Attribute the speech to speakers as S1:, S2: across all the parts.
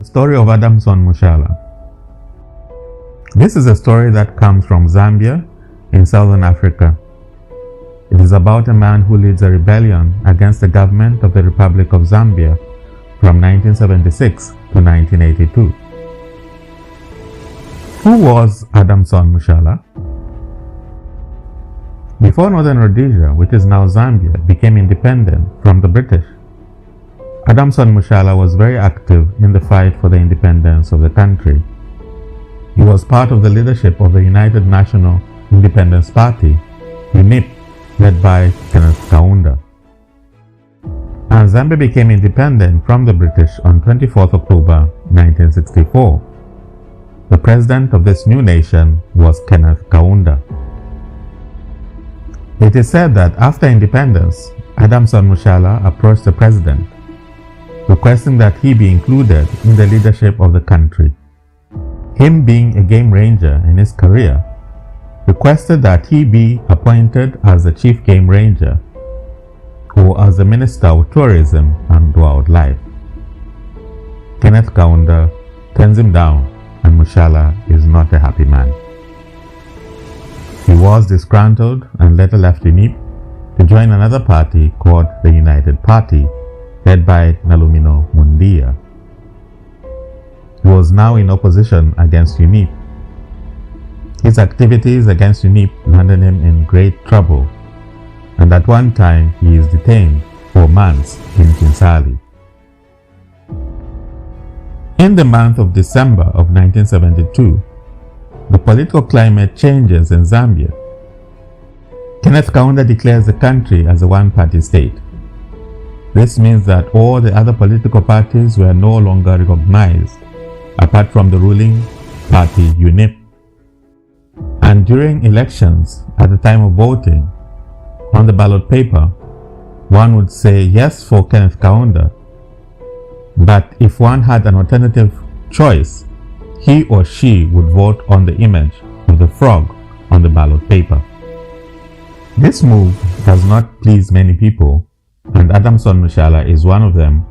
S1: story of Adamson Mushala. This is a story that comes from Zambia in southern Africa. It is about a man who leads a rebellion against the government of the Republic of Zambia from 1976 to 1982. Who was Adamson Mushala? Before Northern Rhodesia, which is now Zambia, became independent from the British, Adamson Mushala was very active in the fight for the independence of the country. He was part of the leadership of the United National Independence Party, UNIP, led by Kenneth Kaunda. And Zambia became independent from the British on 24th October 1964. The president of this new nation was Kenneth Kaunda. It is said that after independence, Adamson Mushala approached the president, requesting that he be included in the leadership of the country. Him being a game ranger in his career, requested that he be appointed as the chief game ranger or as the Minister of Tourism and Wildlife. Kenneth Kaunda turns him down, and Mushala is not a happy man. He was disgruntled and later left UNIP to join another party called the United Party, led by Nalumino Mundia. He was now in opposition against UNIP. His activities against UNIP landed him in great trouble, and at one time he is detained for months in Kinsale. In the month of December of 1972, the political climate changes in Zambia. Kenneth Kaunda declares the country as a one-party state. This means that all the other political parties were no longer recognized, apart from the ruling party UNIP. And during elections, at the time of voting, on the ballot paper, one would say yes for Kenneth Kaunda, but if one had an alternative choice, he or she would vote on the image of the frog on the ballot paper. This move does not please many people, and Adamson Mushala is one of them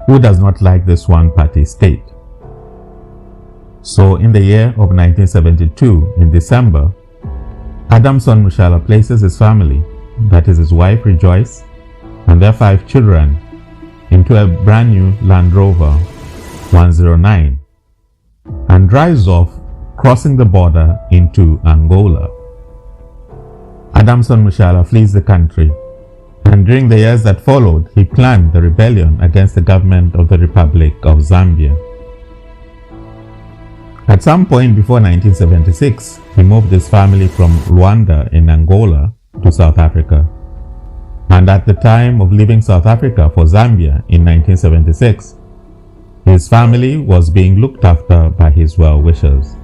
S1: who does not like this one-party state. So in the year of 1972, in December, Adamson Mushala places his family, that is his wife Rejoice, and their 5 children, into a brand new Land Rover 109 and drives off, crossing the border into Angola. Adamson Mushala flees the country, and during the years that followed, he planned the rebellion against the government of the Republic of Zambia. At some point before 1976, he moved his family from Luanda in Angola to South Africa. And at the time of leaving South Africa for Zambia in 1976, his family was being looked after by his well-wishers.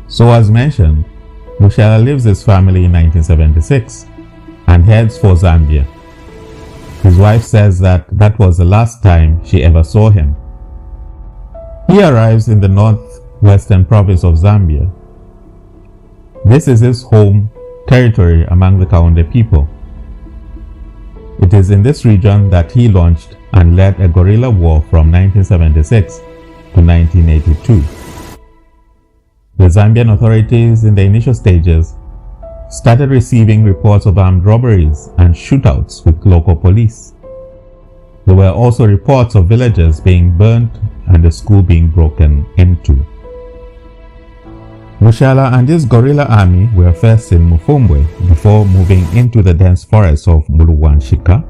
S1: So as mentioned, Mushala leaves his family in 1976 and heads for Zambia. His wife says that that was the last time she ever saw him. He arrives in the northwestern province of Zambia. This is his home territory among the Kaunda people. It is in this region that he launched and led a guerrilla war from 1976 to 1982. The Zambian authorities in the initial stages started receiving reports of armed robberies and shootouts with local police. There were also reports of villages being burnt and a school being broken into. Mushala and his guerrilla army were first in Mufumbwe before moving into the dense forests of Muluwanshika,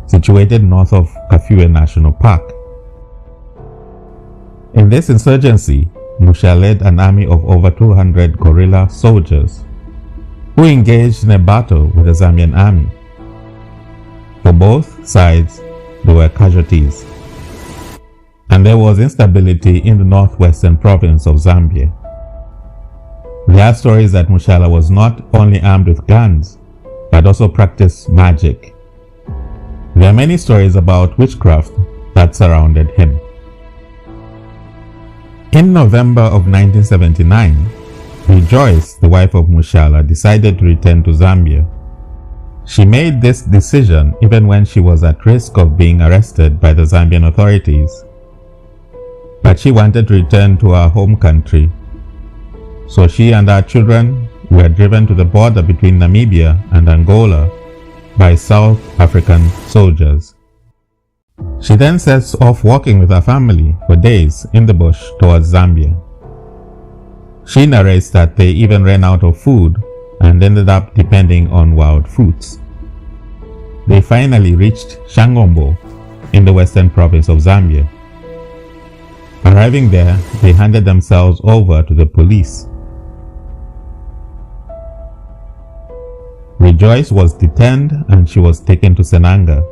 S1: situated north of Kafue National Park. In this insurgency, Mushala led an army of over 200 guerrilla soldiers who engaged in a battle with the Zambian army. For both sides, there were casualties, and there was instability in the northwestern province of Zambia. There are stories that Mushala was not only armed with guns, but also practiced magic. There are many stories about witchcraft that surrounded him. In November of 1979, Rejoice, the wife of Mushala, decided to return to Zambia. She made this decision even when she was at risk of being arrested by the Zambian authorities. but she wanted to return to her home country. So she and her children were driven to the border between Namibia and Angola by South African soldiers. She then sets off walking with her family for days in the bush towards Zambia. She narrates that they even ran out of food and ended up depending on wild fruits. They finally reached Shangombo in the western province of Zambia. Arriving there, they handed themselves over to the police. Rejoice was detained and she was taken to Senanga,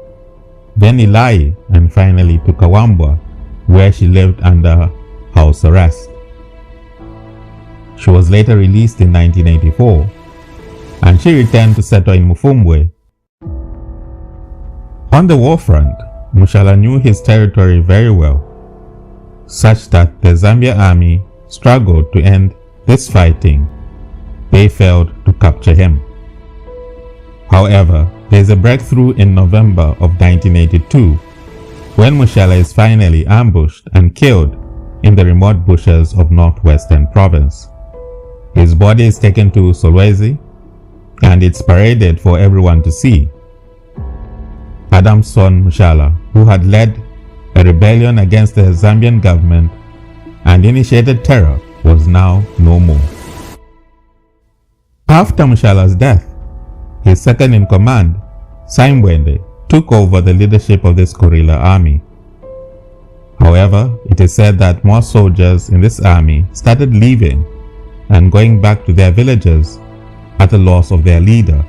S1: then Ilai, and finally to Kawambwa, where she lived under house arrest. She was later released in 1984, and she returned to settle in Mufumbwe. On the war front, Mushala knew his territory very well, such that the Zambia army struggled to end this fighting. They failed to capture him. However, there is a breakthrough in November of 1982 when Mushala is finally ambushed and killed in the remote bushes of northwestern province. His body is taken to Solwezi and it's paraded for everyone to see. Adamson Mushala, who had led a rebellion against the Zambian government and initiated terror, was now no more. After Mushala's death, his second in command, Saimbwende, took over the leadership of this guerrilla army. However, it is said that more soldiers in this army started leaving and going back to their villages at the loss of their leader.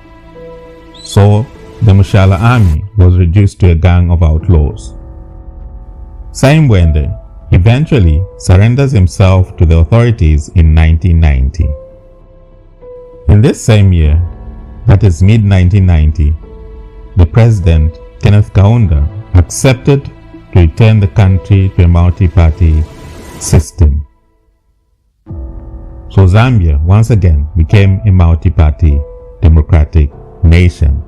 S1: So, the Mushala army was reduced to a gang of outlaws. Saimbwende eventually surrenders himself to the authorities in 1990. In this same year, that is mid-1990, the president, Kenneth Kaunda, accepted to return the country to a multi-party system. So Zambia once again became a multi-party democratic nation.